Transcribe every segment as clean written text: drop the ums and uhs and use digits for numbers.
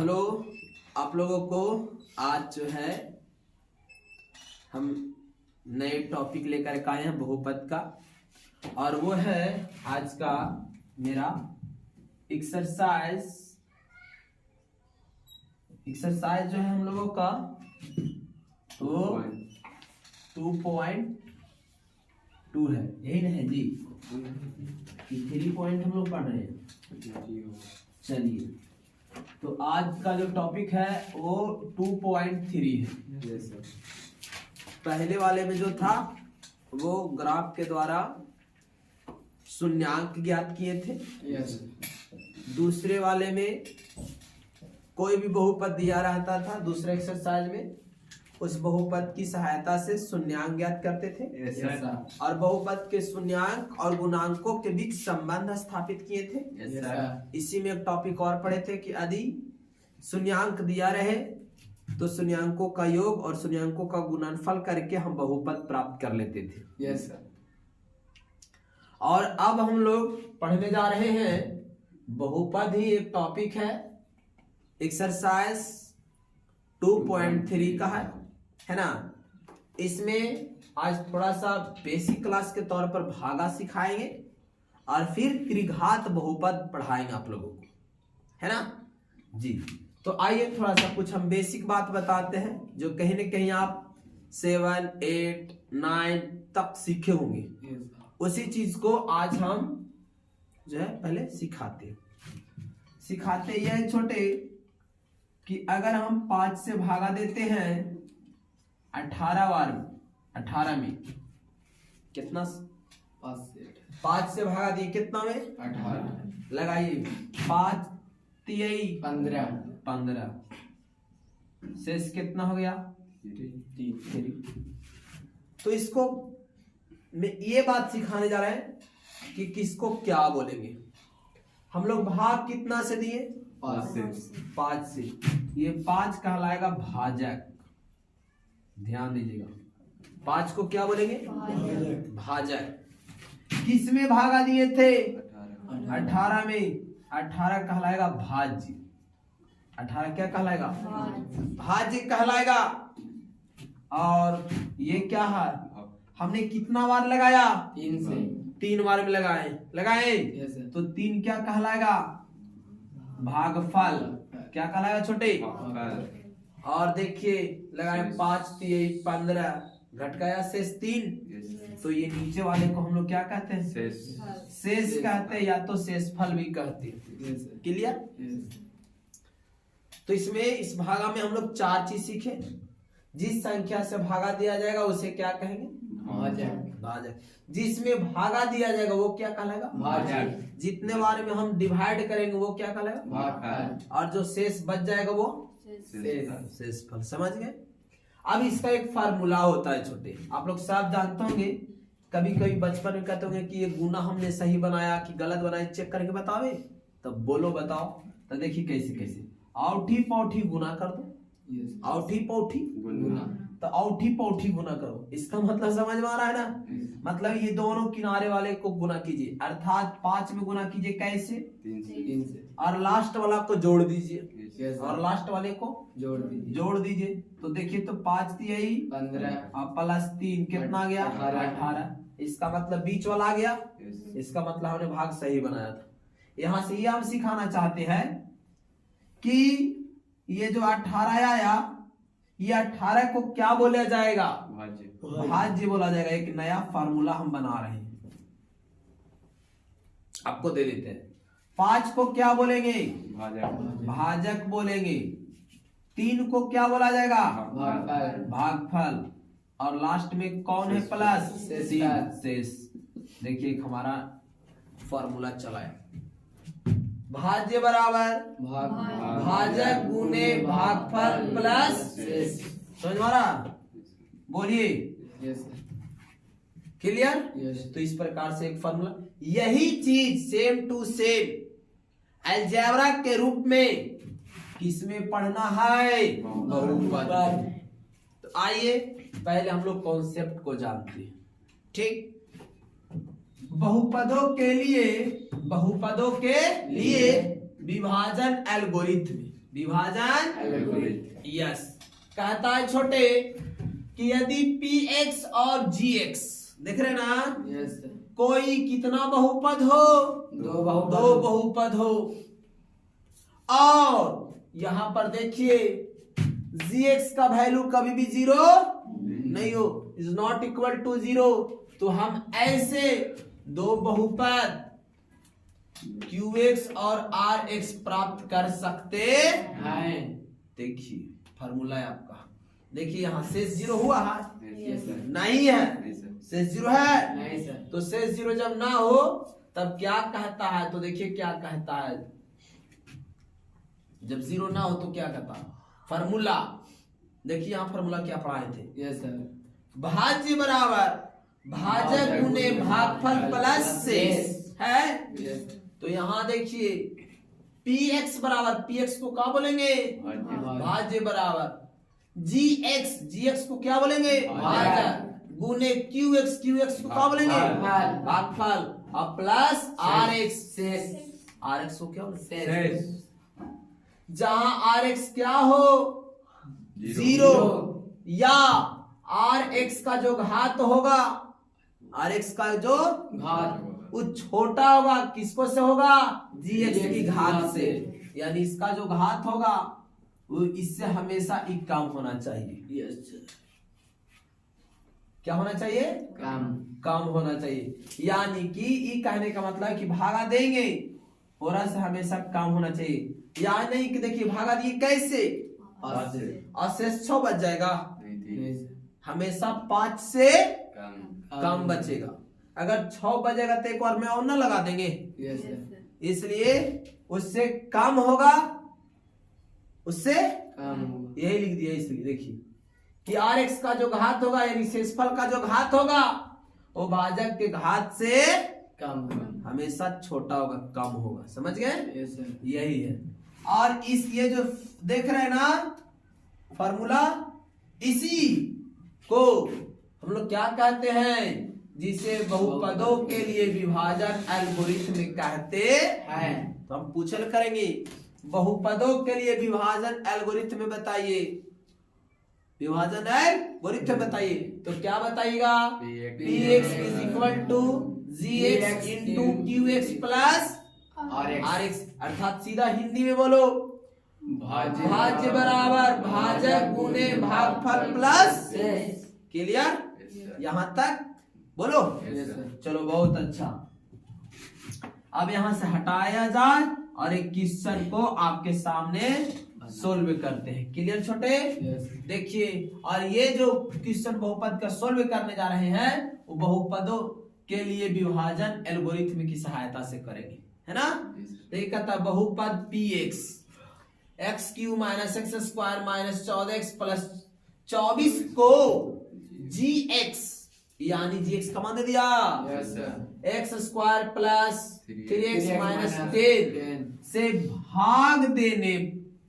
Hello आप लोगों को आज जो है हम नए टॉपिक लेकर के आए हैं बहुपद का, और वो है आज का मेरा एक्सरसाइज जो है हम लोगों का तो 2.2 है, यही नहीं है जी, 3 पॉइंट हम लोग पढ़ रहे हैं। चलिए, तो आज का जो टॉपिक है वो 2.3 है। पहले वाले में जो था वो ग्राफ के द्वारा शून्यांक ज्ञात किए थे। दूसरे वाले में कोई भी बहुपद दिया रहता था, दूसरे एक्सरसाइज में उस बहुपद की सहायता से शून्यांक ज्ञात करते थे। और बहुपद के शून्यांक और गुणांकों के बीच संबंध स्थापित किए थे। इसी में एक टॉपिक और पढ़े थे कि यदि शून्यांक दिया रहे तो शून्यांकों का योग और शून्यांकों का गुणनफल करके हम बहुपद प्राप्त कर लेते थे। और अब हम लोग पढ़ने जा रहे हैं, बहुपद ही एक टॉपिक है, एक्सरसाइज 2.3 का है ना। इसमें आज थोड़ा सा बेसिक क्लास के तौर पर भागा सिखाएंगे और फिर त्रिघात बहुपद पढ़ाएंगे आप लोगों को, है ना जी। तो आइए थोड़ा सा कुछ हम बेसिक बात बताते हैं जो कहीं न कहीं आप 7, 8, 9 तक सीखे होंगे। उसी चीज को आज हम जो है पहले सिखाते यह है छोटे कि अगर हम 5 से भागा देते हैं 18 में कितना, 5 से भागा दिए कितना में 18 लगाइए, 5 3 15 शेष कितना हो गया 3। तो इसको मैं ये बात सिखाने जा रहे हैं कि किसको क्या बोलेंगे। हम लोग भाग कितना से दिए 5 से, ये 5 कहलाएगा भाजक। ध्यान दीजिएगा, 5 को क्या बोलेंगे भाजक। किस में भागा दिए थे 18 में, 18 कहलाएगा भाज्य। 18 क्या कहलाएगा भाज्य कहलाएगा। और ये क्या है, हमने कितना बार लगाया 3 बार में लगाए तो 3 क्या कहलाएगा भागफल। क्या कहलाएगा छोटे। और देखिए लगाए 5 3 15 घट गया शेष 3। तो ये नीचे वाले को हम लोग क्या कहते हैं शेष कहते हैं, या तो शेषफल भी कहते हैं। क्लियर। तो इसमें इस भागा में हम लोग 4 चीज सीखे। जिस संख्या से भागा दिया जाएगा उसे क्या कहेंगे भाजक। जिसमें भागा दिया जाएगा वो क्या कहलाएगा भाजक। जितने बार में हम डिवाइड करेंगे वो क्या कहलाएगा भागफल। और जो शेष बच जाएगा वो शेषफल। समझ गए। अब इसका एक फार्मूला होता है छोटे, आप लोग सब जानते होंगे। कभी कभी बचपन में कहते होंगे कि ये गुना हमने सही बनाया कि गलत बनाया, चेक करके बतावे। तब बोलो बताओ। तो देखिए कैसे औठी पौठी गुना कर दो। औठी पौठी गुना, तो औठी पौठी गुना करो। इसका मतलब समझ में आ रहा है ना। मतलब ये दोनों किनारे वाले को गुना कीजिए, अर्थात 5 में गुना कीजिए कैसे 3 से, और लास्ट वाला को जोड़ दीजिए और लास्ट वाले को जोड़ दीजिए। तो देखिए तो 5 3 15 और प्लस 3 कितना आ गया 18। इसका मतलब बीच वाला आ गया। इसका मतलब हमने भाग सही बनाया था। यहाँ से ये हम सिखाना चाहते हैं कि ये जो 18 आया, ये 18 को क्या बोला जाएगा भाज्य बोला जाएगा। एक नया फार्मूला हम बना रहे हैं, आपको दे देते हैं। 5 को क्या बोलेंगे भाजक बोलेंगे। 3 को क्या बोला जाएगा भागफल। और लास्ट में कौन है प्लस शेष। देखिए हमारा फार्मूला चला है, भाज्य बराबर भाजक गुने भागफल प्लस शेष। समझ मारा, बोलिए क्लियर। तो इस प्रकार से एक फार्मूला, यही चीज सेम टू सेम अलजेब्रा के रूप में किसमें पढ़ना है बहुपद। तो आइए पहले हम लोग कॉन्सेप्ट को जानते हैं। ठीक, बहुपदों के लिए विभाजन एल्गोरिथ्म विभाजन एल्गोरिथम। यस। कहता है छोटे कि यदि px और gx देख रहे ना, यस सर। कोई कितना बहुपद हो, दो बहुपद हो, और यहां पर देखिए gx का वैल्यू कभी भी 0 नहीं हो, इज नॉट इक्वल टू 0, तो हम ऐसे दो बहुपद qx और rx प्राप्त कर सकते हैं। देखिए फार्मूला है आपका, देखिए यहां शेष 0 हुआ है, यस सर। नहीं है, नहीं सर। शेष 0 है, नहीं सर। तो शेष 0 जब ना हो तब क्या कहता है, तो देखिए क्या कहता है, जब 0 ना हो तो क्या कहता है फार्मूला, देखिए यहां फार्मूला क्या पढ़ाए थे, यस सर। भाज्य बराबर भाजक गुने भागफल प्लस शेष है। यस। तो यहां देखिए px बराबर, px को क्या बोलेंगे, भाज्य बराबर gx को क्या बोलेंगे, भाजक गुने qx को क्या बोलेंगे, भागफल, और प्लस rx शेष। rx को क्या बोलेंगे, शेष। जहां rx क्या हो 0, या rx का जो घात होगा, rx का जो घात वो छोटा होगा, किसको से होगा, gx की घात से, यानी इसका जो घात होगा वो इससे हमेशा एक काम होना चाहिए। यस, क्या होना चाहिए, काम होना चाहिए, यानी कि ये कहने का मतलब है कि भागा देंगे और से हमेशा काम होना चाहिए, या नहीं कि देखिए भागा दिए कैसे, और शेष 6 बच जाएगा, हमेशा 5 से कम बचेगा, अगर 6 बजेगा तो एक बार में और ना लगा देंगे, इसलिए उससे कम होगा, उससे यही लिख दिया, इसलिए देखिए कि rx का जो घात होगा यानी शेषफल का जो घात होगा वो भाजक के घात से कम हमेशा छोटा होगा, कम होगा, समझ गए, यस सर। यही है। और इस ये जो देख रहे हैं ना फार्मूला, इसी को हम लोग क्या कहते हैं, जिसे बहुपदों के लिए विभाजन एल्गोरिथम कहते हैं। तो हम पूछल करेंगे बहुपदों के लिए विभाजन एल्गोरिथम बताइए, विभाजन एल्गोरिथम बताइए, तो क्या बताइएगा, px is equal to gx into qx plus rx, अर्थात सीधा हिंदी में बोलो, भाज्य बराबर भाजक गुने भागफल प्लस, क्लियर, यहां तक बोलो, चलो बहुत अच्छा। अब यहां से हटाया जाए और एक क्वेश्चन को आपके सामने सोल्व करते हैं, क्लियर छोटे, देखिए, और ये जो क्वेश्चन बहुपद का सोल्व करने जा रहे हैं वो बहुपदों के लिए विभाजन एल्गोरिथम की सहायता से करेंगे, है ना। देखिए कहता है बहुपद px x³ minus x square minus 14x plus 24 को gx यानी gx का मान दे दिया, x square plus 3x minus 10 से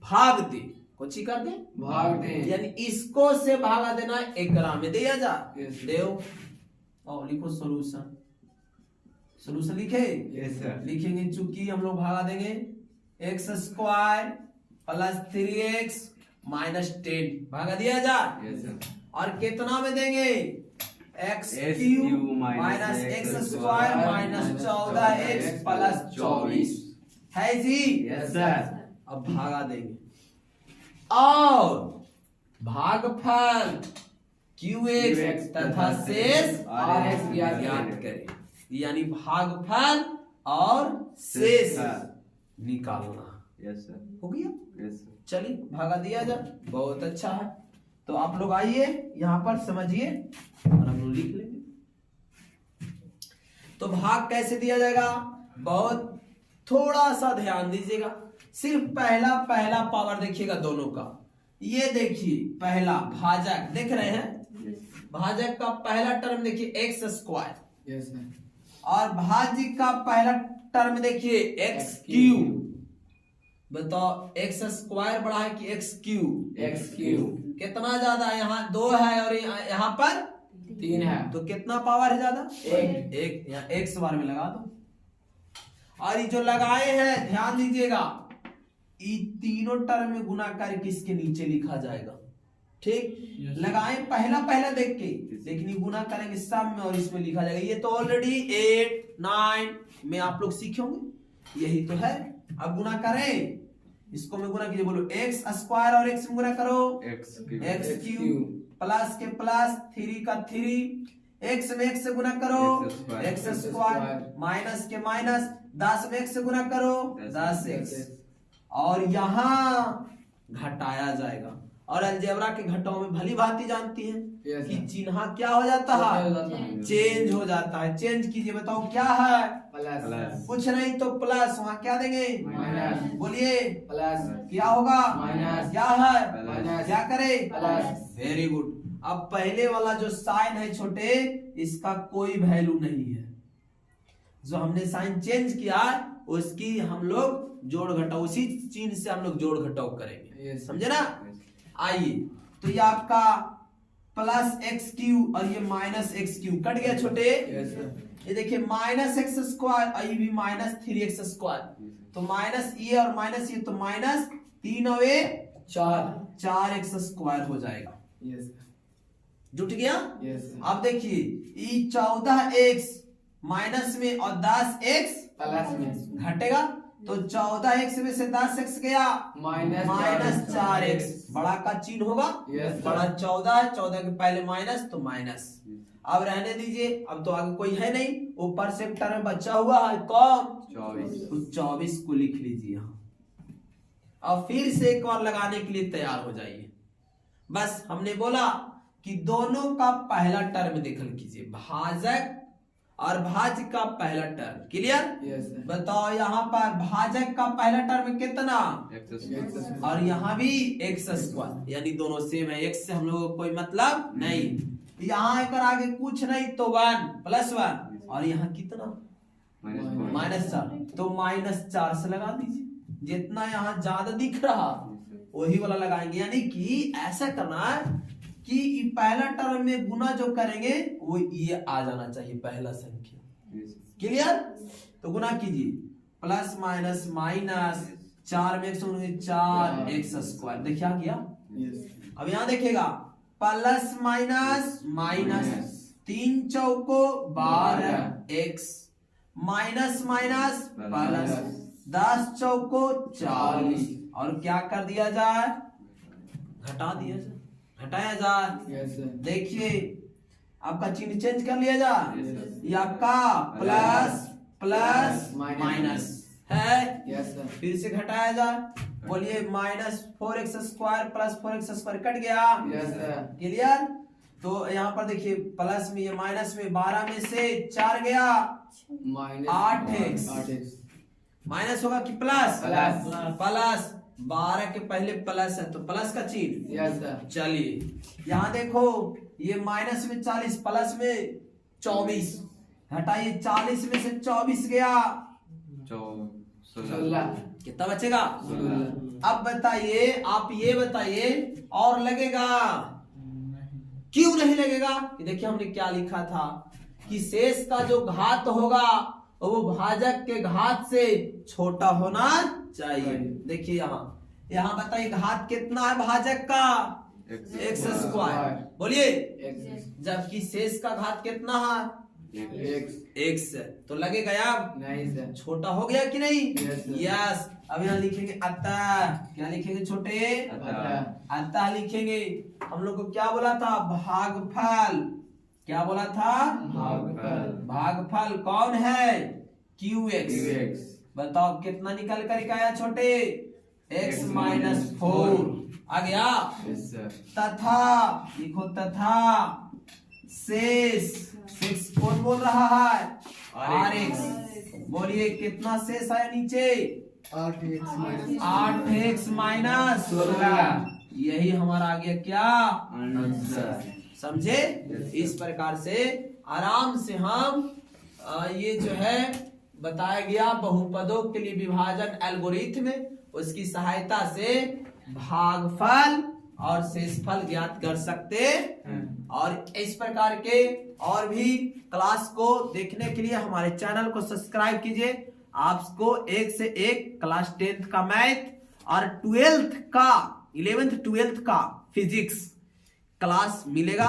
भाग दे, कुछ ही कर दे, भाग दे, यानी इसको से भागा देना एकरा में दिया जा, देव और लिखो सॉल्यूशन, सॉल्यूशन लिखे, लिखेंगे, चूंकि हम लोग भागा देंगे x square plus 3x minus 10 भागा दिया जा, और कितना में देंगे, x³ minus x square minus 14x plus 24 है जी, अब भागा देंगे, और भागफल qx तथा शेष rx ज्ञात करें, यानी भागफल और शेष निकालना, हो गया, चलिए भागा दिया जाए, बहुत अच्छा है। तो आप लोग आइए यहाँ पर समझिए और हम लोग लिख लेंगे। तो भाग कैसे दिया जाएगा, बहुत थोड़ा सा ध्यान दीजिएगा, सिर्फ पहला पावर देखिएगा दोनों का, ये देखिए पहला भाजक देख रहे हैं, भाजक का पहला टर्म देखिए एक्स स्क्वायर, और भाज्य का पहला टर्म देखिए x³, बताओ एक्स स्क्वायर बड़ा है कि x³ कितना ज्यादा है, यहाँ 2 है और यहाँ पर 3 है, तो कितना पावर है ज्यादा, 1, यहाँ x बार में लगा दो, और ये जो लगाए हैं ध्यान दीजिएगा, ये तीनों टर्म में गुना करके इसके नीचे लिखा जाएगा। ठीक, लगाएं पहला पहला देख के, लेकिन ये गुना करेंगे सब में और इसमें लिखा जाएगा। ये तो ऑलरेडी 8 9 में आप लोग सीखे होंगे, यही तो है। अब गुना करें, इसको में गुना कीजिए, बोलो एक्स स्क्वायर और एक्स में गुना करो एक्स क्यूब प्लस के प्लस 3 का 3, एक्स में एक्स से गुना करो एक्स स्क्वायर, माइनस के माइनस 10 में एक्स से गुना करो 10x, और यहाँ घटाया जाएगा। और अलजेब्रा के घटाओं में भली भांति जानती हैं कि चिन्ह क्या हो जाता है, चेंज हो जाता है। चेंज कीजिए, बताओ क्या है, प्लस, कुछ नहीं तो प्लस, वहाँ क्या देंगे माइनस, बोलिए प्लस, क्या होगा माइनस, क्या है प्लस, क्या करे प्लस। Very good. अब पहले वाला जो साइन है छोटे, इसका कोई वैल्यू नहीं है। जो हमने साइन चेंज किया उसकी हम लोग जोड़ घटाओ, उसी चिन्ह से हम लोग जोड़ घटाओ करेंगे, समझे ना। आइए, तो ये आपका प्लस एक्स क्यूब और ये माइनस एक्स क्यूब कट गया छोटे। ये देखिए माइनस एक्स स्क्वायर और ये भी माइनस 3x स्क्वायर, तो माइनस ये और माइनस ये, तो माइनस 3 और 4x स्क्वायर हो जाएगा। जुट गया। अब देखिए ये 14x माइनस में और 10x प्लस में घटेगा, तो 14x में से 10x गया माइनस 4x, बड़ा का चिन्ह होगा, बड़ा 14 है, 14 के पहले माइनस तो माइनस। अब रहने दीजिए, अब तो आगे कोई है नहीं, ऊपर से टर्म बचा हुआ है कौन, 24, तो 24 को लिख लीजिए यहाँ। अब फिर से एक और लगाने के लिए तैयार हो जाइए। बस हमने बोला कि दोनों का पहला टर्म देखल कीजिए, भाजक और भाज्य का पहला टर्म, क्लियर। बताओ यहाँ पर भाजक का पहला टर्म कितना, और यहाँ भी एक्स स्क्वायर, यानी दोनों सेम है, एक्स से हम लोगों को कोई मतलब नहीं। यहाँ कर आगे कुछ नहीं तो 1 प्लस 1, और यहाँ कितना माइनस 4, तो माइनस 4 से लगा दीजिए। जितना यहाँ ज्यादा दिख रहा वही वाला लगाएंगे, यानी कि ऐसा करना है कि पहला टर्म में गुना जो करेंगे वो ये आ जाना चाहिए पहला संख्या, क्लियर। तो गुना कीजिए, प्लस माइनस माइनस 4 में 4x स्क्वायर, देखिए आ गया। अब यहाँ देखिएगा प्लस माइनस माइनस 3 चौको 12x, माइनस माइनस प्लस 10 चौको 40, और क्या कर दिया जाए, घटा दिया जाए, हटाया जाए। देखिए आपका चिन्ह चेंज कर लिया जाए, ये आपका प्लस प्लस माइनस है, फिर से घटाया जाए, बोलिए minus 4x square plus 4x square cut गया, क्लियर। तो यहाँ पर देखिए प्लस में ये माइनस में 12 में से 4 गया 8x, माइनस होगा कि प्लस, प्लस 12 के पहले प्लस है तो प्लस का चिन्ह। चलिए यहाँ देखो ये माइनस में 40 प्लस में 24, हटाइए 40 में से 24 गया 16, कितना बचेगा। अब बताइए, आप ये बताइए और लगेगा, क्यों नहीं लगेगा। देखिए हमने क्या लिखा था कि शेष का जो घात होगा वो भाजक के घात से छोटा होना चाहिए। देखिए यहाँ बताइए घात कितना है भाजक का, एक्स स्क्वायर, बोलिए, जबकि शेष का घात कितना है एक्स, तो लगेगा यार नहीं, छोटा हो गया कि नहीं। यस। अब यहाँ लिखेंगे अतः, क्या लिखेंगे छोटे, अतः लिखेंगे। हम लोग को क्या बोला था, भागफल, क्या बोला था, भागफल कौन है, QX। बताओ कितना निकल कर आया छोटे, x माइनस 4 आ गया। तथा लिखो, तथा शेष, कौन बोल रहा है, RX। बोलिए कितना शेष आया नीचे, 8x माइनस 16, यही हमारा आ गया क्या आंसर, समझे। इस प्रकार से आराम से हम ये जो है बताया गया बहुपदों के लिए विभाजन एल्गोरिथम, उसकी सहायता से भागफल और शेषफल ज्ञात कर सकते हैं। और इस प्रकार के और भी क्लास को देखने के लिए हमारे चैनल को सब्सक्राइब कीजिए। आपको एक से एक क्लास 10th का मैथ और 12th का 11th 12th का फिजिक्स क्लास मिलेगा।